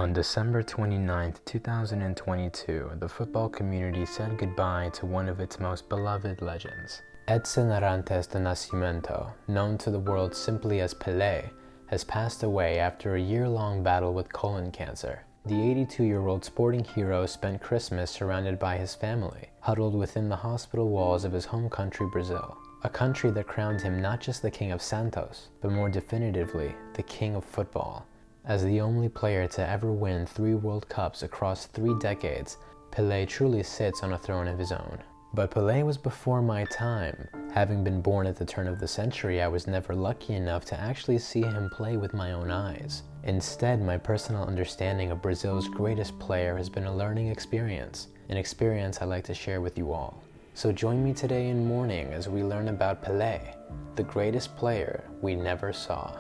On December 29, 2022, the football community said goodbye to one of its most beloved legends. Edson Arantes de Nascimento, known to the world simply as Pele, has passed away after a year-long battle with colon cancer. The 82-year-old sporting hero spent Christmas surrounded by his family, huddled within the hospital walls of his home country Brazil, a country that crowned him not just the king of Santos, but more definitively, the king of football. As the only player to ever win 3 World Cups across 3 decades, Pele truly sits on a throne of his own. But Pele was before my time. Having been born at the turn of the century, I was never lucky enough to actually see him play with my own eyes. Instead, my personal understanding of Brazil's greatest player has been a learning experience, an experience I'd like to share with you all. So join me today in mourning as we learn about Pele, the greatest player we never saw.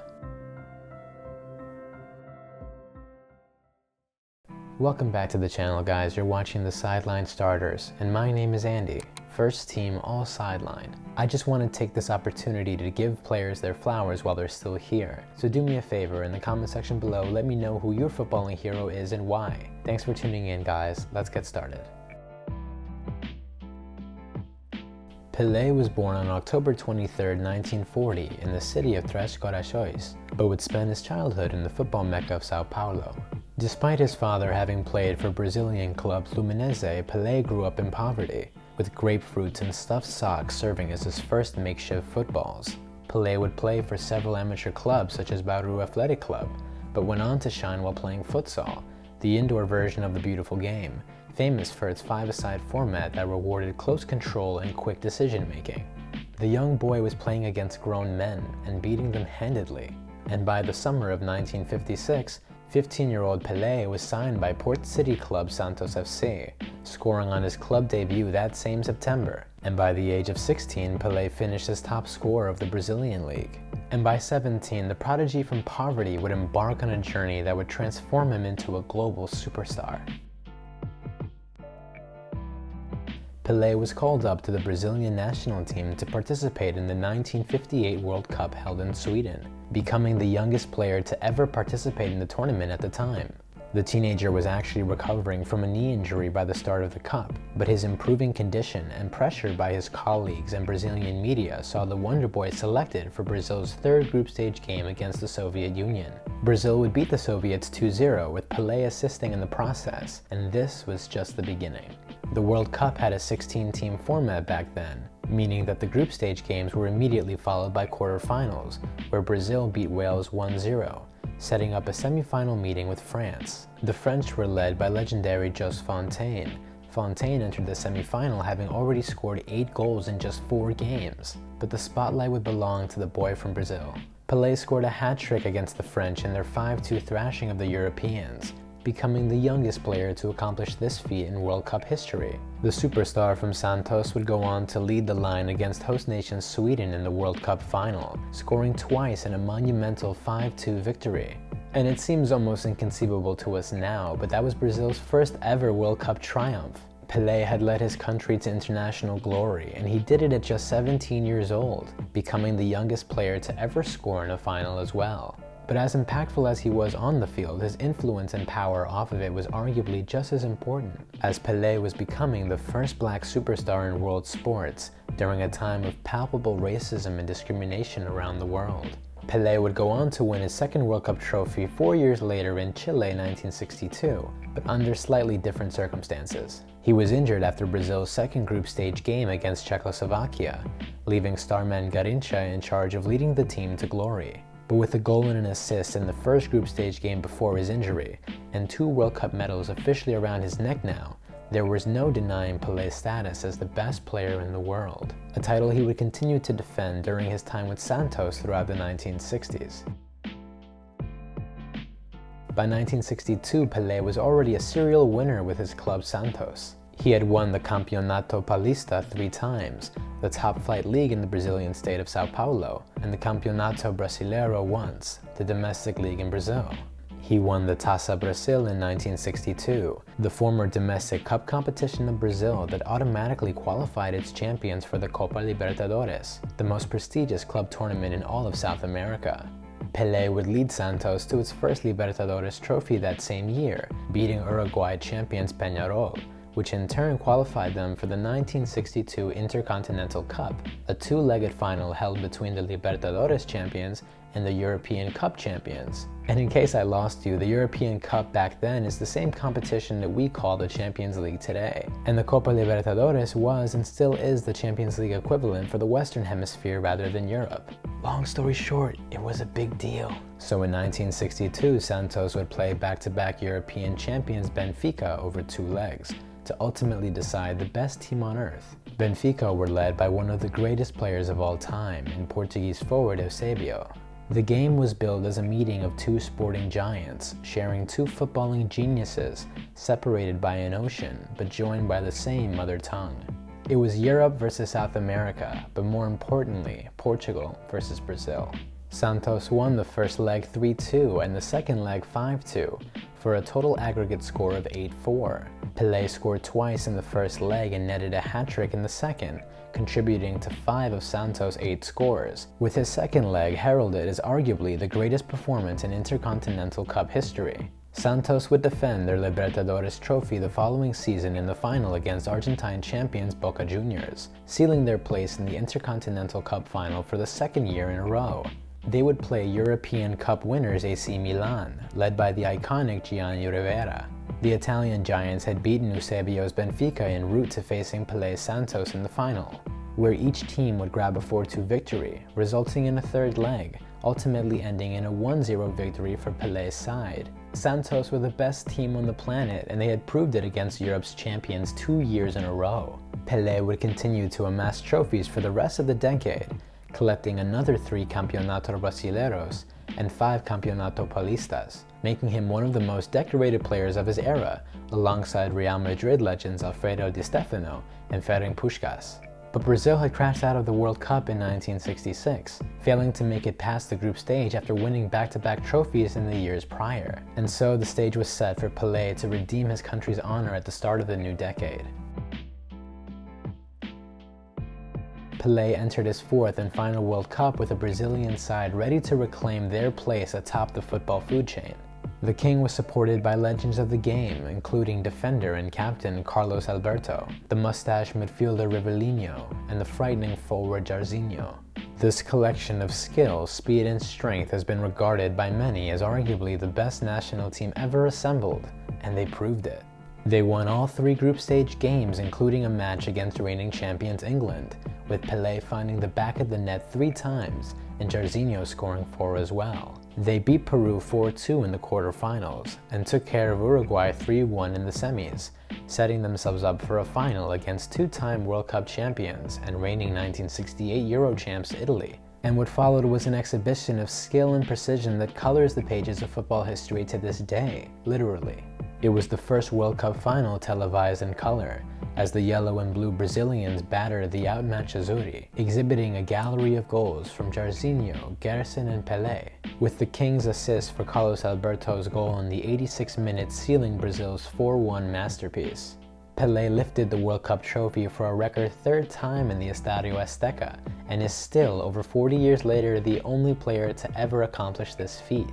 Welcome back to the channel, guys. You're watching the Sideline Starters, and my name is Andy, first team all sideline. I just want to take this opportunity to give players their flowers while they're still here. So do me a favor, in the comment section below, let me know who your footballing hero is and why. Thanks for tuning in, guys. Let's get started. Pele was born on October 23, 1940 in the city of Três Corações, but would spend his childhood in the football mecca of Sao Paulo. Despite his father having played for Brazilian club Fluminense, Pele grew up in poverty, with grapefruits and stuffed socks serving as his first makeshift footballs. Pele would play for several amateur clubs such as Bauru Athletic Club, but went on to shine while playing futsal, the indoor version of the beautiful game, famous for its 5-a-side format that rewarded close control and quick decision-making. The young boy was playing against grown men and beating them handedly, and by the summer of 1956, 15-year-old Pele was signed by Port City club Santos FC, scoring on his club debut that same September. And by the age of 16, Pele finished as top scorer of the Brazilian league. And by 17, the prodigy from poverty would embark on a journey that would transform him into a global superstar. Pele was called up to the Brazilian national team to participate in the 1958 World Cup held in Sweden, becoming the youngest player to ever participate in the tournament at the time. The teenager was actually recovering from a knee injury by the start of the cup, but his improving condition and pressured by his colleagues and Brazilian media saw the Wonder Boy selected for Brazil's 3rd group stage game against the Soviet Union. Brazil would beat the Soviets 2-0 with Pele assisting in the process, and this was just the beginning. The World Cup had a 16-team format back then, meaning that the group stage games were immediately followed by quarterfinals, where Brazil beat Wales 1-0, setting up a semi-final meeting with France. The French were led by legendary Jos Fontaine. Fontaine entered the semi-final having already scored 8 goals in just 4 games, but the spotlight would belong to the boy from Brazil. Pele scored a hat-trick against the French in their 5-2 thrashing of the Europeans, becoming the youngest player to accomplish this feat in World Cup history. The superstar from Santos would go on to lead the line against host nation Sweden in the World Cup final, scoring twice in a monumental 5-2 victory. And it seems almost inconceivable to us now, but that was Brazil's first ever World Cup triumph. Pele had led his country to international glory, and he did it at just 17 years old, becoming the youngest player to ever score in a final as well. But as impactful as he was on the field, his influence and power off of it was arguably just as important, as Pele was becoming the first black superstar in world sports during a time of palpable racism and discrimination around the world. Pele would go on to win his 2nd World Cup trophy 4 years later in Chile 1962, but under slightly different circumstances. He was injured after Brazil's 2nd group stage game against Czechoslovakia, leaving starman Garrincha in charge of leading the team to glory. But with a goal and an assist in the 1st group stage game before his injury, and 2 World Cup medals officially around his neck now, there was no denying Pele's status as the best player in the world, a title he would continue to defend during his time with Santos throughout the 1960s. By 1962, Pele was already a serial winner with his club Santos. He had won the Campeonato Paulista 3 times, the top flight league in the Brazilian state of Sao Paulo, and the Campeonato Brasileiro once, the domestic league in Brazil. He won the Taça Brasil in 1962, the former domestic cup competition of Brazil that automatically qualified its champions for the Copa Libertadores, the most prestigious club tournament in all of South America. Pele would lead Santos to its first Libertadores trophy that same year, beating Uruguay champions Peñarol, which in turn qualified them for the 1962 Intercontinental Cup, a two-legged final held between the Libertadores champions and the European Cup champions. And in case I lost you, the European Cup back then is the same competition that we call the Champions League today. And the Copa Libertadores was and still is the Champions League equivalent for the Western Hemisphere rather than Europe. Long story short, it was a big deal. So in 1962, Santos would play back-to-back European champions Benfica over two legs, to ultimately decide the best team on earth. Benfica were led by one of the greatest players of all time in Portuguese forward Eusebio. The game was billed as a meeting of two sporting giants, sharing two footballing geniuses, separated by an ocean, but joined by the same mother tongue. It was Europe versus South America, but more importantly, Portugal versus Brazil. Santos won the first leg 3-2 and the second leg 5-2, for a total aggregate score of 8-4. Pele scored twice in the first leg and netted a hat-trick in the second, contributing to 5 of Santos' 8 scores, with his second leg heralded as arguably the greatest performance in Intercontinental Cup history. Santos would defend their Libertadores trophy the following season in the final against Argentine champions Boca Juniors, sealing their place in the Intercontinental Cup final for the second year in a row. They would play European Cup winners AC Milan, led by the iconic Gianni Rivera. The Italian giants had beaten Eusebio's Benfica en route to facing Pele's Santos in the final, where each team would grab a 4-2 victory, resulting in a third leg, ultimately ending in a 1-0 victory for Pele's side. Santos were the best team on the planet, and they had proved it against Europe's champions 2 years in a row. Pele would continue to amass trophies for the rest of the decade, collecting another 3 Campeonato Brasileiros and 5 Campeonato Paulistas, making him one of the most decorated players of his era, alongside Real Madrid legends Alfredo Di Stefano and Ferenc Puskás. But Brazil had crashed out of the World Cup in 1966, failing to make it past the group stage after winning back-to-back trophies in the years prior. And so the stage was set for Pelé to redeem his country's honor at the start of the new decade. Pelé entered his 4th and final World Cup with a Brazilian side ready to reclaim their place atop the football food chain. The king was supported by legends of the game, including defender and captain Carlos Alberto, the mustached midfielder Rivellino, and the frightening forward Jairzinho. This collection of skill, speed, and strength has been regarded by many as arguably the best national team ever assembled, and they proved it. They won all 3 group stage games, including a match against reigning champions England, with Pelé finding the back of the net 3 times and Jairzinho scoring 4 as well. They beat Peru 4-2 in the quarterfinals and took care of Uruguay 3-1 in the semis, setting themselves up for a final against 2-time World Cup champions and reigning 1968 Euro champs Italy. And what followed was an exhibition of skill and precision that colors the pages of football history to this day, literally. It was the first World Cup final televised in color, as the yellow and blue Brazilians battered the outmatched Azzurri, exhibiting a gallery of goals from Jairzinho, Gerson, and Pelé, with the King's assist for Carlos Alberto's goal in the 86th minute sealing Brazil's 4-1 masterpiece. Pelé lifted the World Cup trophy for a record 3rd time in the Estadio Azteca, and is still, over 40 years later, the only player to ever accomplish this feat.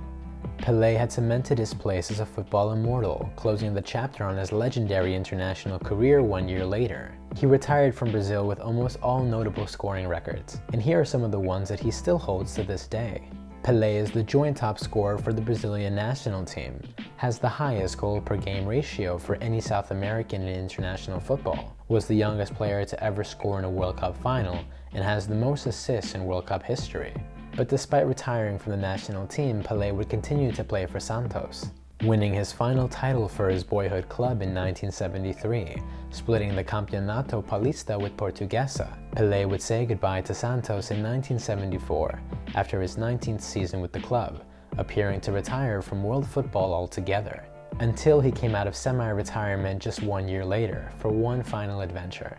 Pelé had cemented his place as a football immortal, closing the chapter on his legendary international career 1 year later. He retired from Brazil with almost all notable scoring records, and here are some of the ones that he still holds to this day. Pelé is the joint top scorer for the Brazilian national team, has the highest goal per game ratio for any South American in international football, was the youngest player to ever score in a World Cup final, and has the most assists in World Cup history. But despite retiring from the national team, Pelé would continue to play for Santos, winning his final title for his boyhood club in 1973, splitting the Campeonato Paulista with Portuguesa. Pelé would say goodbye to Santos in 1974, after his 19th season with the club, appearing to retire from world football altogether, until he came out of semi-retirement just 1 year later for one final adventure.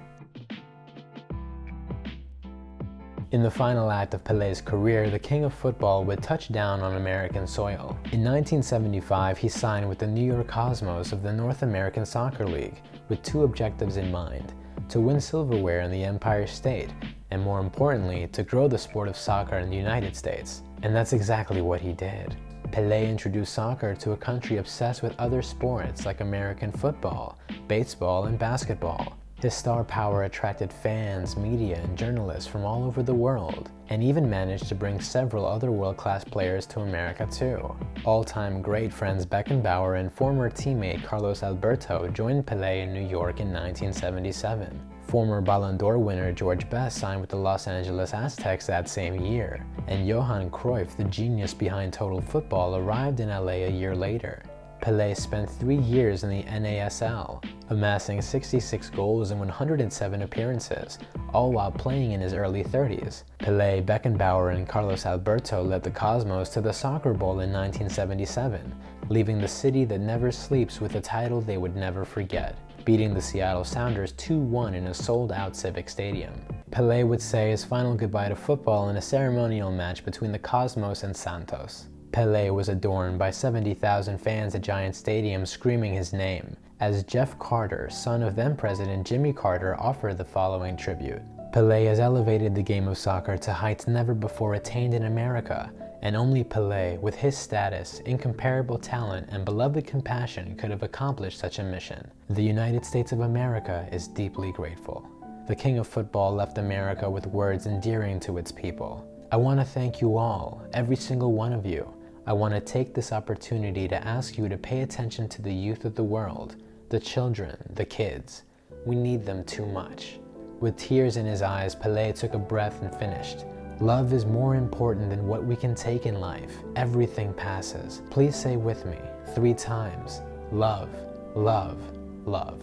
In the final act of Pelé's career, the king of football would touch down on American soil. In 1975, he signed with the New York Cosmos of the North American Soccer League with 2 objectives in mind: to win silverware in the Empire State and more importantly, to grow the sport of soccer in the United States. And that's exactly what he did. Pele introduced soccer to a country obsessed with other sports like American football, baseball, and basketball. His star power attracted fans, media, and journalists from all over the world, and even managed to bring several other world-class players to America too. All-time great Franz Beckenbauer and former teammate Carlos Alberto joined Pele in New York in 1977. Former Ballon d'Or winner George Best signed with the Los Angeles Aztecs that same year, and Johan Cruyff, the genius behind total football, arrived in LA a year later. Pele spent 3 years in the NASL, amassing 66 goals in 107 appearances, all while playing in his early 30s. Pele, Beckenbauer, and Carlos Alberto led the Cosmos to the Soccer Bowl in 1977, leaving the city that never sleeps with a title they would never forget, beating the Seattle Sounders 2-1 in a sold-out Civic Stadium. Pele would say his final goodbye to football in a ceremonial match between the Cosmos and Santos. Pele was adorned by 70,000 fans at Giant Stadium screaming his name, as Jeff Carter, son of then-President Jimmy Carter, offered the following tribute. Pele has elevated the game of soccer to heights never before attained in America, and only Pele, with his status, incomparable talent, and beloved compassion, could have accomplished such a mission. The United States of America is deeply grateful. The King of Football left America with words endearing to its people. I want to thank you all, every single one of you. I want to take this opportunity to ask you to pay attention to the youth of the world, the children, the kids. We need them too much. With tears in his eyes, Pele took a breath and finished. Love is more important than what we can take in life. Everything passes. Please say with me 3 times, love, love, love.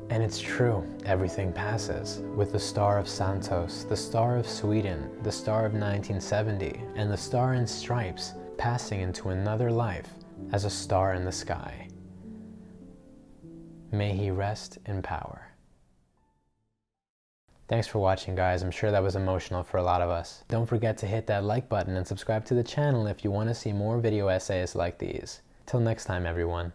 And it's true, everything passes. With the star of Santos, the star of Sweden, the star of 1970, and the star in stripes, passing into another life as a star in the sky. May he rest in power. Thanks for watching, guys. I'm sure that was emotional for a lot of us. Don't forget to hit that like button and subscribe to the channel if you want to see more video essays like these. Till next time, everyone.